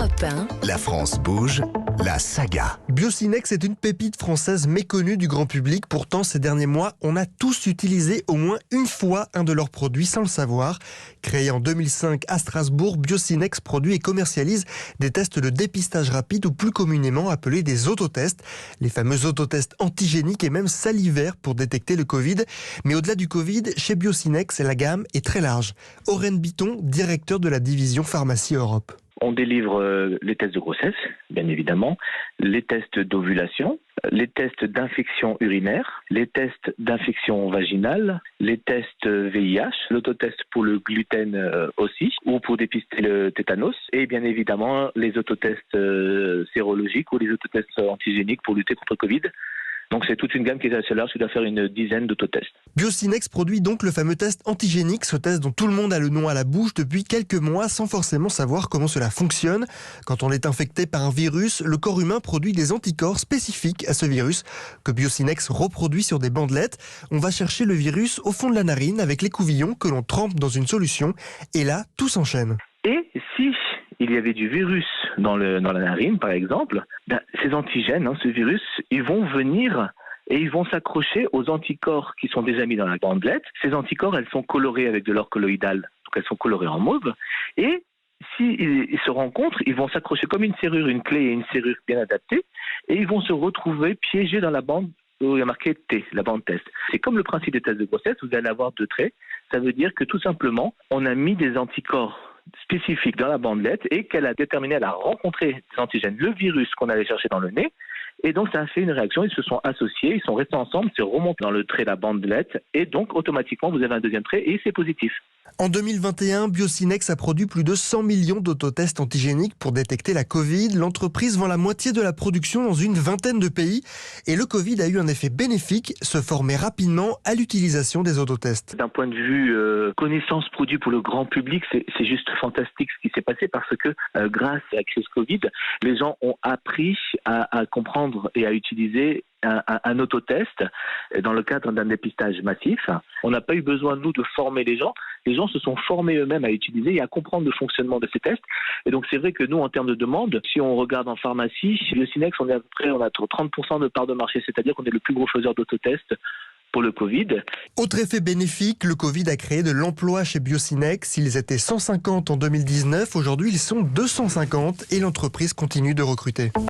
Europe 1. La France bouge, la saga. Biocinex est une pépite française méconnue du grand public. Pourtant, ces derniers mois, on a tous utilisé au moins une fois un de leurs produits sans le savoir. Créé en 2005 à Strasbourg, Biocinex produit et commercialise des tests de dépistage rapide ou plus communément appelés des autotests. Les fameux autotests antigéniques et même salivaires pour détecter le Covid. Mais au-delà du Covid, chez Biocinex, la gamme est très large. Aurène Bitton, directeur de la division Pharmacie Europe. On délivre les tests de grossesse, bien évidemment, les tests d'ovulation, les tests d'infection urinaire, les tests d'infection vaginale, les tests VIH, l'autotest pour le gluten aussi, ou pour dépister le tétanos, et bien évidemment les autotests sérologiques ou les autotests antigéniques pour lutter contre le Covid. Donc c'est toute une gamme qui est assez large, qui doit faire une dizaine d'autotests. Biocinex produit donc le fameux test antigénique, ce test dont tout le monde a le nom à la bouche depuis quelques mois sans forcément savoir comment cela fonctionne. Quand on est infecté par un virus, le corps humain produit des anticorps spécifiques à ce virus que Biocinex reproduit sur des bandelettes. On va chercher le virus au fond de la narine avec l'écouvillon que l'on trempe dans une solution et là, tout s'enchaîne. Et si il y avait du virus dans la narine, par exemple, ces antigènes, ce virus, ils vont venir et ils vont s'accrocher aux anticorps qui sont déjà mis dans la bandelette. Ces anticorps, elles sont colorées avec de l'or colloïdal, donc elles sont colorées en mauve. Et s'ils se rencontrent, ils vont s'accrocher comme une serrure, une clé et une serrure bien adaptées, et ils vont se retrouver piégés dans la bande où il y a marqué T, la bande test. C'est comme le principe des tests de grossesse, vous allez avoir deux traits. Ça veut dire que tout simplement, on a mis des anticorps spécifique dans la bandelette et qu'elle a déterminé, elle a rencontré des antigènes, le virus qu'on allait chercher dans le nez, et donc ça a fait une réaction, ils se sont associés, ils sont restés ensemble, c'est remonté dans le trait de la bandelette, et donc automatiquement vous avez un deuxième trait et c'est positif. En 2021, Biocinex a produit plus de 100 millions d'autotests antigéniques pour détecter la Covid. L'entreprise vend la moitié de la production dans une vingtaine de pays. Et le Covid a eu un effet bénéfique, se former rapidement à l'utilisation des autotests. D'un point de vue connaissance produit pour le grand public, c'est juste fantastique ce qui s'est passé parce que grâce à la crise Covid, les gens ont appris à comprendre et à utiliser un autotest dans le cadre d'un dépistage massif. On n'a pas eu besoin, nous, de former les gens. Les gens se sont formés eux-mêmes à utiliser et à comprendre le fonctionnement de ces tests. Et donc, c'est vrai que nous, en termes de demande, si on regarde en pharmacie, chez Biocinex, on a 30% de part de marché, c'est-à-dire qu'on est le plus gros faiseur d'autotests pour le Covid. Autre effet bénéfique, le Covid a créé de l'emploi chez Biocinex. Ils étaient 150 en 2019, aujourd'hui ils sont 250 et l'entreprise continue de recruter.